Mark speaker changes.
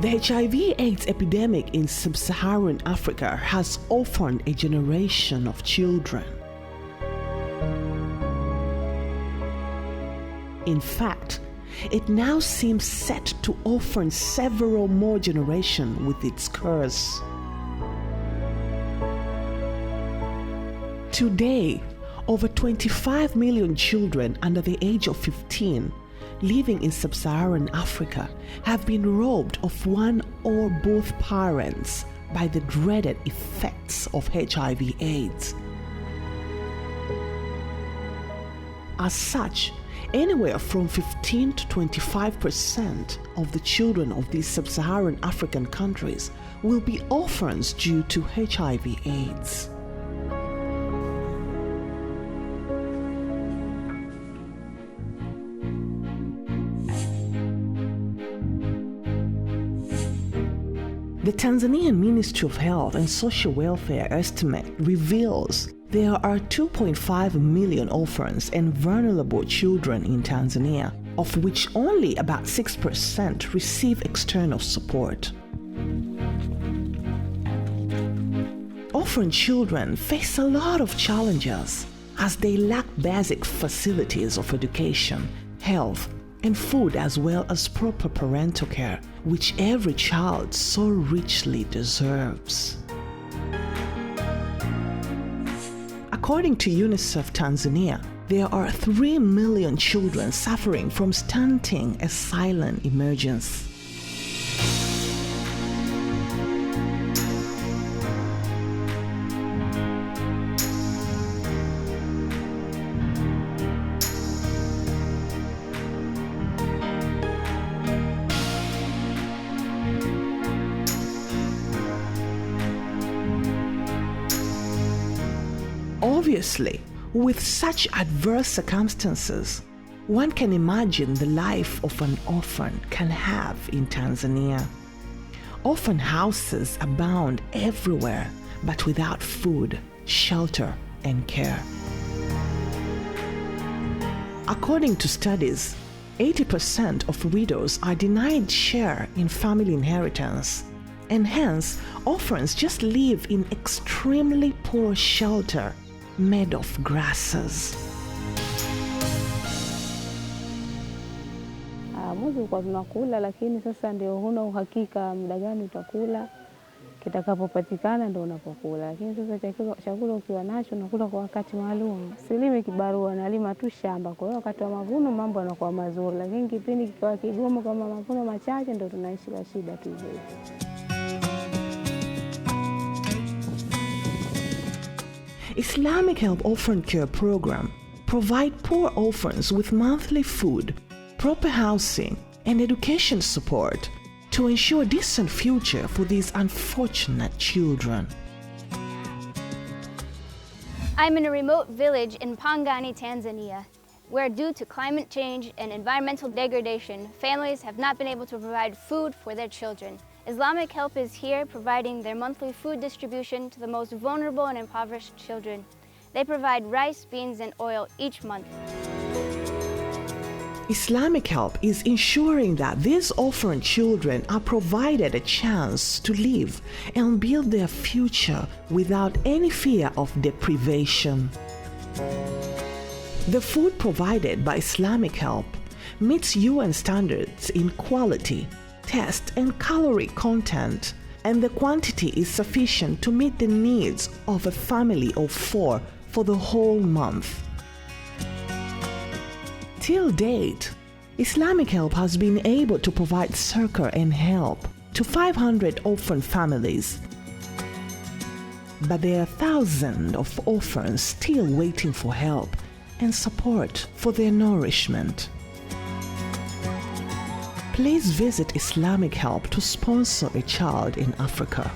Speaker 1: The HIV/AIDS epidemic in sub-Saharan Africa has orphaned a generation of children. In fact, it now seems set to orphan several more generations with its curse. Today, over 25 million children under the age of 15 living in sub-Saharan Africa have been robbed of one or both parents by the dreaded effects of HIV/AIDS. As such, anywhere from 15 to 25% of the children of these sub-Saharan African countries will be orphans due to HIV/AIDS. The Tanzanian Ministry of Health and Social Welfare estimate reveals there are 2.5 million orphans and vulnerable children in Tanzania, of which only about 6% receive external support. Orphan children face a lot of challenges as they lack basic facilities of education, health, and food, as well as proper parental care, which every child so richly deserves. According to UNICEF Tanzania, there are 3 million children suffering from stunting, a silent emergency. Obviously, with such adverse circumstances, one can imagine the life of an orphan can have in Tanzania. Orphan houses abound everywhere, but without food, shelter, and care. According to studies, 80% of widows are denied share in family inheritance, and hence orphans just live in extremely poor shelter made of grasses.
Speaker 2: Mwanzo kwa tunakula, lakini sasa ndio huna uhakika muda gani utakula, kitakapopatikana ndio unapokula. Lakini sasa chakula ukiwa nacho unakula kwa wakati maalum. Silimi kibarua, nalima tu shamba. Kwa hiyo wakati wa mavuno mambo yanakuwa mazuri, lakini kipindi kikiwa kigumu kama mavuno machache ndio tunaishi kwa shida tu hizo.
Speaker 1: Islamic Help Orphan Care Program provide poor orphans with monthly food, proper housing, and education support to ensure a decent future for these unfortunate children.
Speaker 3: I'm in a remote village in Pangani, Tanzania, where due to climate change and environmental degradation, families have not been able to provide food for their children. Islamic Help is here providing their monthly food distribution to the most vulnerable and impoverished children. They provide rice, beans, and oil each month.
Speaker 1: Islamic Help is ensuring that these orphan children are provided a chance to live and build their future without any fear of deprivation. The food provided by Islamic Help meets UN standards in quality, taste, and calorie content, and the quantity is sufficient to meet the needs of a family of 4 for the whole month. Till date, Islamic Help has been able to provide succor and help to 500 orphan families. But there are thousands of orphans still waiting for help and support for their nourishment. Please visit Islamic Help to sponsor a child in Africa.